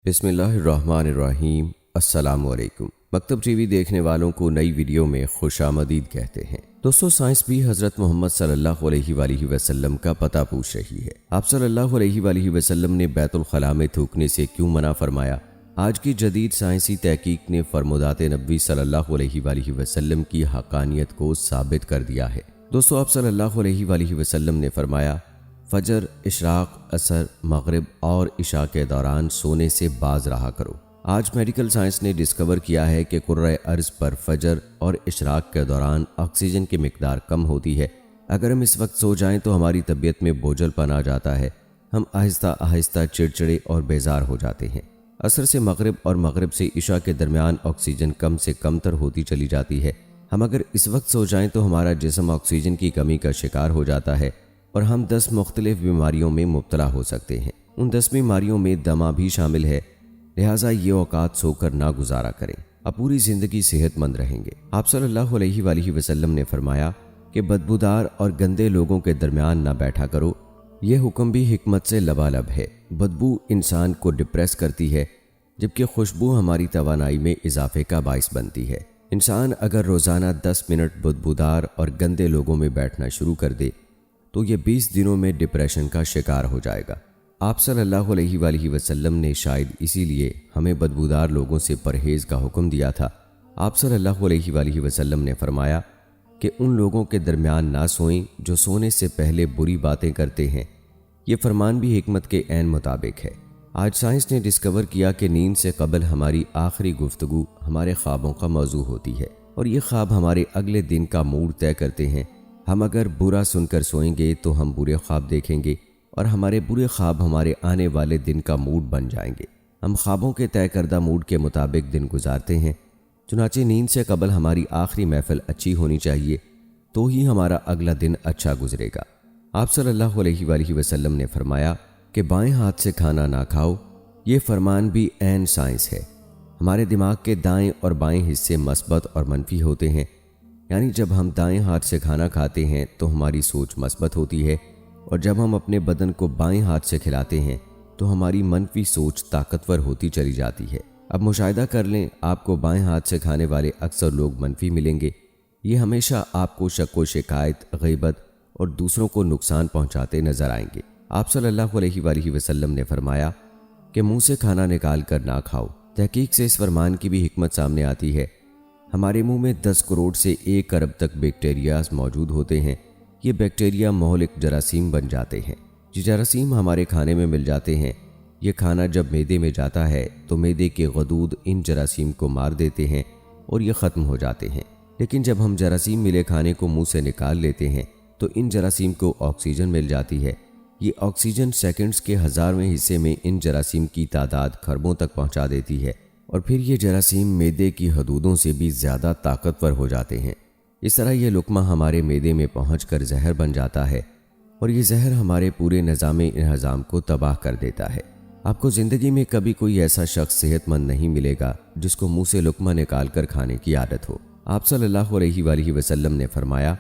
بسم اللہ الرحمن الرحیم۔ السلام علیکم۔ مکتب ٹی وی دیکھنے والوں کو نئی ویڈیو میں خوش آمدید کہتے ہیں۔ دوستو، سائنس بھی حضرت محمد صلی اللہ علیہ وآلہ وسلم کا پتہ پوچھ رہی ہے۔ آپ صلی اللہ علیہ وآلہ وسلم نے بیت الخلاء میں تھوکنے سے کیوں منع فرمایا؟ آج کی جدید سائنسی تحقیق نے فرمودات نبوی صلی اللہ علیہ وآلہ وسلم کی حقانیت کو ثابت کر دیا ہے۔ دوستو، آپ صلی اللہ علیہ وآلہ وسلم نے فرمایا، فجر، اشراق، عصر، مغرب اور عشاء کے دوران سونے سے باز رہا کرو۔ آج میڈیکل سائنس نے ڈسکور کیا ہے کہ کرۂ ارض پر فجر اور اشراق کے دوران آکسیجن کی مقدار کم ہوتی ہے۔ اگر ہم اس وقت سو جائیں تو ہماری طبیعت میں بوجھل پن آ جاتا ہے، ہم آہستہ آہستہ چڑچڑے اور بیزار ہو جاتے ہیں۔ عصر سے مغرب اور مغرب سے عشاء کے درمیان آکسیجن کم سے کم تر ہوتی چلی جاتی ہے۔ ہم اگر اس وقت سو جائیں تو ہمارا جسم آکسیجن کی کمی کا شکار ہو جاتا ہے اور ہم 10 مختلف بیماریوں میں مبتلا ہو سکتے ہیں۔ ان 10 بیماریوں میں دمہ بھی شامل ہے، لہٰذا یہ اوقات سو کر نہ گزارا کریں، آپ پوری زندگی صحت مند رہیں گے۔ آپ صلی اللہ علیہ وآلہ وسلم نے فرمایا کہ بدبودار اور گندے لوگوں کے درمیان نہ بیٹھا کرو۔ یہ حکم بھی حکمت سے لبالب ہے۔ بدبو انسان کو ڈپریس کرتی ہے، جبکہ خوشبو ہماری توانائی میں اضافے کا باعث بنتی ہے۔ انسان اگر روزانہ 10 منٹ بدبودار اور گندے لوگوں میں بیٹھنا شروع کر دے تو یہ 20 دنوں میں ڈپریشن کا شکار ہو جائے گا۔ آپ صلی اللہ علیہ وآلہ وسلم نے شاید اسی لیے ہمیں بدبودار لوگوں سے پرہیز کا حکم دیا تھا۔ آپ صلی اللہ علیہ وآلہ وسلم نے فرمایا کہ ان لوگوں کے درمیان نہ سوئیں جو سونے سے پہلے بری باتیں کرتے ہیں۔ یہ فرمان بھی حکمت کے عین مطابق ہے۔ آج سائنس نے ڈسکور کیا کہ نیند سے قبل ہماری آخری گفتگو ہمارے خوابوں کا موضوع ہوتی ہے، اور یہ خواب ہمارے اگلے دن کا موڈ طے کرتے ہیں۔ ہم اگر برا سن کر سوئیں گے تو ہم برے خواب دیکھیں گے، اور ہمارے برے خواب ہمارے آنے والے دن کا موڈ بن جائیں گے۔ ہم خوابوں کے طے کردہ موڈ کے مطابق دن گزارتے ہیں، چنانچہ نیند سے قبل ہماری آخری محفل اچھی ہونی چاہیے، تو ہی ہمارا اگلا دن اچھا گزرے گا۔ آپ صلی اللہ علیہ وآلہ وسلم نے فرمایا کہ بائیں ہاتھ سے کھانا نہ کھاؤ۔ یہ فرمان بھی عین سائنس ہے۔ ہمارے دماغ کے دائیں اور بائیں حصے مثبت اور منفی ہوتے ہیں، یعنی جب ہم دائیں ہاتھ سے کھانا کھاتے ہیں تو ہماری سوچ مثبت ہوتی ہے، اور جب ہم اپنے بدن کو بائیں ہاتھ سے کھلاتے ہیں تو ہماری منفی سوچ طاقتور ہوتی چلی جاتی ہے۔ اب مشاہدہ کر لیں، آپ کو بائیں ہاتھ سے کھانے والے اکثر لوگ منفی ملیں گے۔ یہ ہمیشہ آپ کو شک و شکایت، غیبت اور دوسروں کو نقصان پہنچاتے نظر آئیں گے۔ آپ صلی اللہ علیہ وآلہ وسلم نے فرمایا کہ منہ سے کھانا نکال کر نہ کھاؤ۔ تحقیق سے اس فرمان کی بھی حکمت سامنے آتی ہے۔ ہمارے منہ میں 10 کروڑ سے 1 ارب تک بیکٹیریاز موجود ہوتے ہیں۔ یہ بیکٹیریا مہلک جراثیم بن جاتے ہیں۔ یہ جراثیم ہمارے کھانے میں مل جاتے ہیں۔ یہ کھانا جب معدے میں جاتا ہے تو معدے کے غدود ان جراثیم کو مار دیتے ہیں اور یہ ختم ہو جاتے ہیں۔ لیکن جب ہم جراثیم ملے کھانے کو منہ سے نکال لیتے ہیں تو ان جراثیم کو آکسیجن مل جاتی ہے۔ یہ آکسیجن سیکنڈز کے 1000ویں حصے میں ان جراثیم کی تعداد خربوں تک پہنچا دیتی ہے، اور پھر یہ جراثیم معدے کی حدودوں سے بھی زیادہ طاقتور ہو جاتے ہیں۔ اس طرح یہ لقمہ ہمارے معدے میں پہنچ کر زہر بن جاتا ہے، اور یہ زہر ہمارے پورے نظام انہضام کو تباہ کر دیتا ہے۔ آپ کو زندگی میں کبھی کوئی ایسا شخص صحت مند نہیں ملے گا جس کو منہ سے لقمہ نکال کر کھانے کی عادت ہو۔ آپ صلی اللہ علیہ وآلہ وسلم نے فرمایا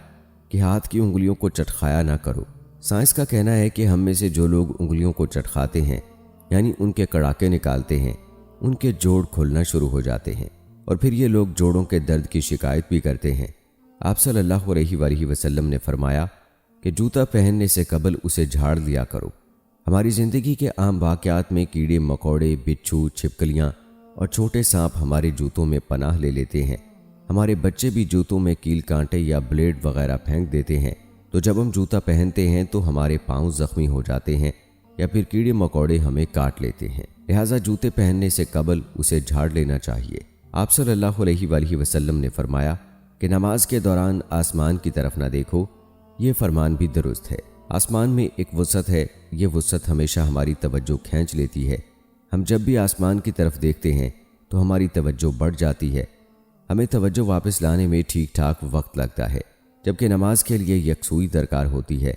کہ ہاتھ کی انگلیوں کو چٹکھایا نہ کرو۔ سائنس کا کہنا ہے کہ ہم میں سے جو لوگ انگلیوں کو چٹکھاتے ہیں، یعنی ان کے کڑاکے نکالتے ہیں، ان کے جوڑ کھلنا شروع ہو جاتے ہیں، اور پھر یہ لوگ جوڑوں کے درد کی شکایت بھی کرتے ہیں۔ آپ صلی اللہ علیہ وآلہ وسلم نے فرمایا کہ جوتا پہننے سے قبل اسے جھاڑ لیا کرو۔ ہماری زندگی کے عام واقعات میں کیڑے مکوڑے، بچھو، چھپکلیاں اور چھوٹے سانپ ہمارے جوتوں میں پناہ لے لیتے ہیں۔ ہمارے بچے بھی جوتوں میں کیل کانٹے یا بلیڈ وغیرہ پھینک دیتے ہیں، تو جب ہم جوتا پہنتے ہیں تو ہمارے پاؤں زخمی ہو جاتے ہیں یا پھر کیڑے مکوڑے ہمیں کاٹ لیتے ہیں، لہٰذا جوتے پہننے سے قبل اسے جھاڑ لینا چاہیے۔ آپ صلی اللہ علیہ وآلہ وسلم نے فرمایا کہ نماز کے دوران آسمان کی طرف نہ دیکھو۔ یہ فرمان بھی درست ہے۔ آسمان میں ایک وسعت ہے، یہ وسعت ہمیشہ ہماری توجہ کھینچ لیتی ہے۔ ہم جب بھی آسمان کی طرف دیکھتے ہیں تو ہماری توجہ بڑھ جاتی ہے، ہمیں توجہ واپس لانے میں ٹھیک ٹھاک وقت لگتا ہے، جبکہ نماز کے لیے یکسوئی درکار ہوتی ہے۔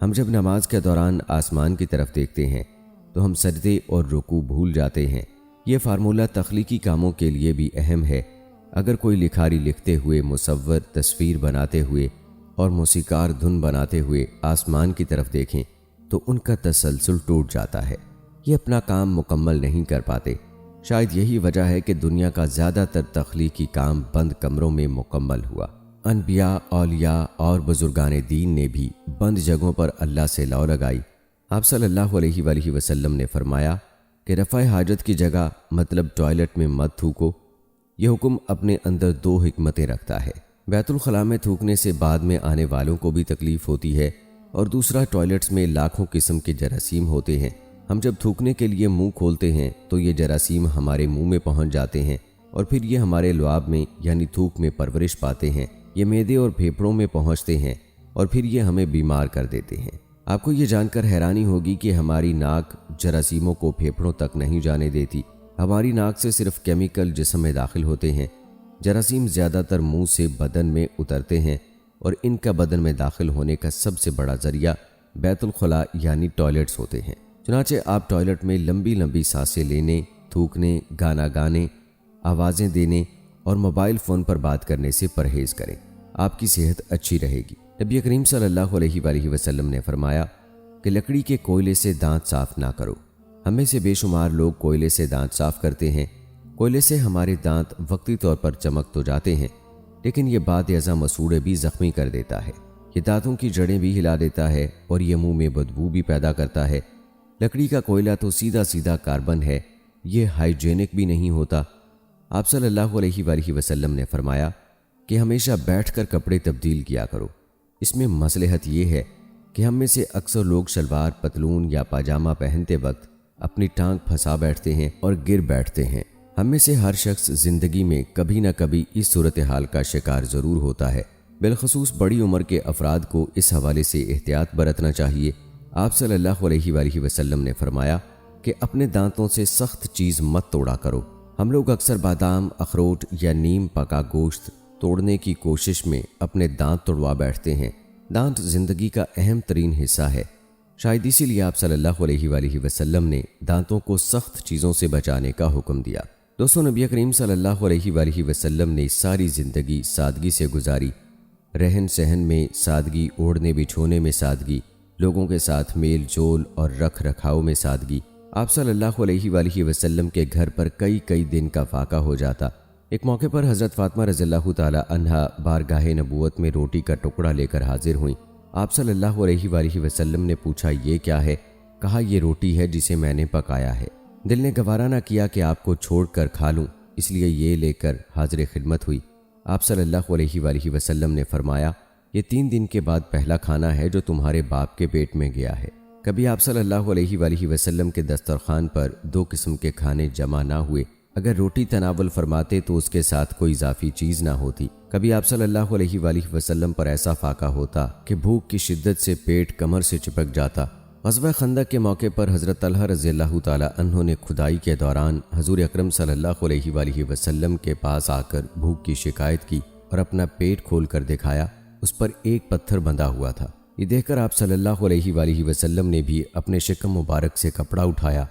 ہم جب نماز کے دوران آسمان کی طرف دیکھتے ہیں تو ہم سجدے اور رکوع بھول جاتے ہیں۔ یہ فارمولہ تخلیقی کاموں کے لیے بھی اہم ہے۔ اگر کوئی لکھاری لکھتے ہوئے، مصور تصویر بناتے ہوئے اور موسیقار دھن بناتے ہوئے آسمان کی طرف دیکھیں تو ان کا تسلسل ٹوٹ جاتا ہے۔ یہ اپنا کام مکمل نہیں کر پاتے۔ شاید یہی وجہ ہے کہ دنیا کا زیادہ تر تخلیقی کام بند کمروں میں مکمل ہوا۔ انبیاء، اولیاء اور بزرگان دین نے بھی بند جگہوں پر اللہ سے لو لگائی۔ آپ صلی اللہ علیہ وآلہ وسلم نے فرمایا کہ رفع حاجت کی جگہ مطلب ٹوائلٹ میں مت تھوکو۔ یہ حکم اپنے اندر دو حکمتیں رکھتا ہے۔ بیت الخلاء میں تھوکنے سے بعد میں آنے والوں کو بھی تکلیف ہوتی ہے، اور دوسرا ٹوائلٹس میں لاکھوں قسم کے جراثیم ہوتے ہیں۔ ہم جب تھوکنے کے لیے منہ کھولتے ہیں تو یہ جراثیم ہمارے منہ میں پہنچ جاتے ہیں، اور پھر یہ ہمارے لعاب میں یعنی تھوک میں پرورش پاتے ہیں۔ یہ معدے اور پھیپھڑوں میں پہنچتے ہیں اور پھر یہ ہمیں بیمار کر دیتے ہیں۔ آپ کو یہ جان کر حیرانی ہوگی کہ ہماری ناک جراثیموں کو پھیپھڑوں تک نہیں جانے دیتی۔ ہماری ناک سے صرف کیمیکل جسم میں داخل ہوتے ہیں۔ جراثیم زیادہ تر منہ سے بدن میں اترتے ہیں، اور ان کا بدن میں داخل ہونے کا سب سے بڑا ذریعہ بیت الخلاء یعنی ٹوائلٹس ہوتے ہیں۔ چنانچہ آپ ٹوائلٹ میں لمبی لمبی سانسیں لینے، تھوکنے، گانا گانے، آوازیں دینے اور موبائل فون پر بات کرنے سے پرہیز کریں۔ آپ کی صحت اچھی رہے گی۔ نبی کریم صلی اللہ علیہ وآلہ وسلم نے فرمایا کہ لکڑی کے کوئلے سے دانت صاف نہ کرو۔ ہم میں سے بے شمار لوگ کوئلے سے دانت صاف کرتے ہیں۔ کوئلے سے ہمارے دانت وقتی طور پر چمک تو جاتے ہیں، لیکن یہ بعد ازاں مسوڑے بھی زخمی کر دیتا ہے۔ یہ دانتوں کی جڑیں بھی ہلا دیتا ہے اور یہ منہ میں بدبو بھی پیدا کرتا ہے۔ لکڑی کا کوئلہ تو سیدھا سیدھا کاربن ہے، یہ ہائیجینک بھی نہیں ہوتا۔ آپ صلی اللہ علیہ وآلہ وسلم نے فرمایا کہ ہمیشہ بیٹھ کر کپڑے تبدیل کیا کرو۔ اس میں مصلحت یہ ہے کہ ہم میں سے اکثر لوگ شلوار، پتلون یا پاجامہ پہنتے وقت اپنی ٹانگ پھنسا بیٹھتے ہیں اور گر بیٹھتے ہیں۔ ہم میں سے ہر شخص زندگی میں کبھی نہ کبھی اس صورتحال کا شکار ضرور ہوتا ہے۔ بالخصوص بڑی عمر کے افراد کو اس حوالے سے احتیاط برتنا چاہیے۔ آپ صلی اللہ علیہ وآلہ وسلم نے فرمایا کہ اپنے دانتوں سے سخت چیز مت توڑا کرو۔ ہم لوگ اکثر بادام، اخروٹ یا نیم پکا گوشت توڑنے کی کوشش میں اپنے دانت توڑوا بیٹھتے ہیں۔ دانت زندگی کا اہم ترین حصہ ہے۔ شاید اسی لیے آپ صلی اللہ علیہ وآلہ وسلم نے دانتوں کو سخت چیزوں سے بچانے کا حکم دیا۔ دوستو، نبی کریم صلی اللہ علیہ وآلہ وسلم نے ساری زندگی سادگی سے گزاری۔ رہن سہن میں سادگی، اوڑھنے بچھونے میں سادگی، لوگوں کے ساتھ میل جول اور رکھ رکھاؤ میں سادگی۔ آپ صلی اللہ علیہ وآلہ وسلم کے گھر پر کئی دن کا فاقہ ہو جاتا۔ ایک موقع پر حضرت فاطمہ رضی اللہ تعالی عنہا بارگاہ نبوت میں روٹی کا ٹکڑا لے کر حاضر ہوئیں۔ آپ صلی اللہ علیہ وآلہ وسلم نے پوچھا، یہ کیا ہے؟ کہا، یہ روٹی ہے جسے میں نے پکایا ہے۔ دل نے گوارا نہ کیا کہ آپ کو چھوڑ کر کھا لوں، اس لیے یہ لے کر حاضر خدمت ہوئی۔ آپ صلی اللہ علیہ وآلہ وسلم نے فرمایا، یہ 3 دن کے بعد پہلا کھانا ہے جو تمہارے باپ کے پیٹ میں گیا ہے۔ کبھی آپ صلی اللہ علیہ وآلہ وسلم کے دسترخوان پر 2 قسم کے کھانے جمع نہ ہوئے۔ اگر روٹی تناول فرماتے تو اس کے ساتھ کوئی اضافی چیز نہ ہوتی۔ کبھی آپ صلی اللہ علیہ وآلہ وسلم پر ایسا فاقہ ہوتا کہ بھوک کی شدت سے پیٹ کمر سے چپک جاتا۔ غزوہ خندق کے موقع پر حضرت طلحہ رضی اللہ تعالی عنہ نے کھدائی کے دوران حضور اکرم صلی اللہ علیہ وآلہ وسلم کے پاس آ کر بھوک کی شکایت کی اور اپنا پیٹ کھول کر دکھایا۔ اس پر ایک پتھر بندھا ہوا تھا۔ یہ دیکھ کر آپ صلی اللہ علیہ وآلہ وسلم نے بھی اپنے شکم مبارک سے کپڑا اٹھایا،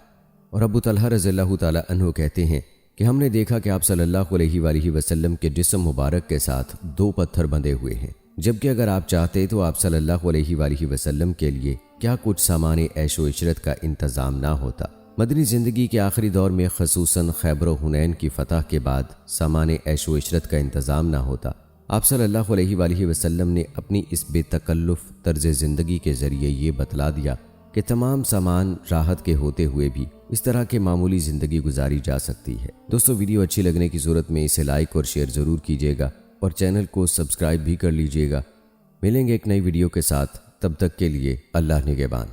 اور ابو طلحہ رضی اللہ تعالی عنہ کہتے ہیں کہ ہم نے دیکھا کہ آپ صلی اللہ علیہ وآلہ وسلم کے جسم مبارک کے ساتھ 2 پتھر بندھے ہوئے ہیں، جبکہ اگر آپ چاہتے تو آپ صلی اللہ علیہ وآلہ وسلم کے لیے کیا کچھ سامان عیش و عشرت کا انتظام نہ ہوتا۔ مدنی زندگی کے آخری دور میں خصوصاً خیبر و حنین کی فتح کے بعد سامان عیش و عشرت کا انتظام نہ ہوتا۔ آپ صلی اللہ علیہ وآلہ وسلم نے اپنی اس بے تکلف طرز زندگی کے ذریعے یہ بتلا دیا کہ تمام سامان راحت کے ہوتے ہوئے بھی اس طرح کے معمولی زندگی گزاری جا سکتی ہے۔ دوستو، ویڈیو اچھی لگنے کی صورت میں اسے لائک اور شیئر ضرور کیجیے گا، اور چینل کو سبسکرائب بھی کر لیجیے گا۔ ملیں گے ایک نئی ویڈیو کے ساتھ، تب تک کے لیے اللہ نگہبان۔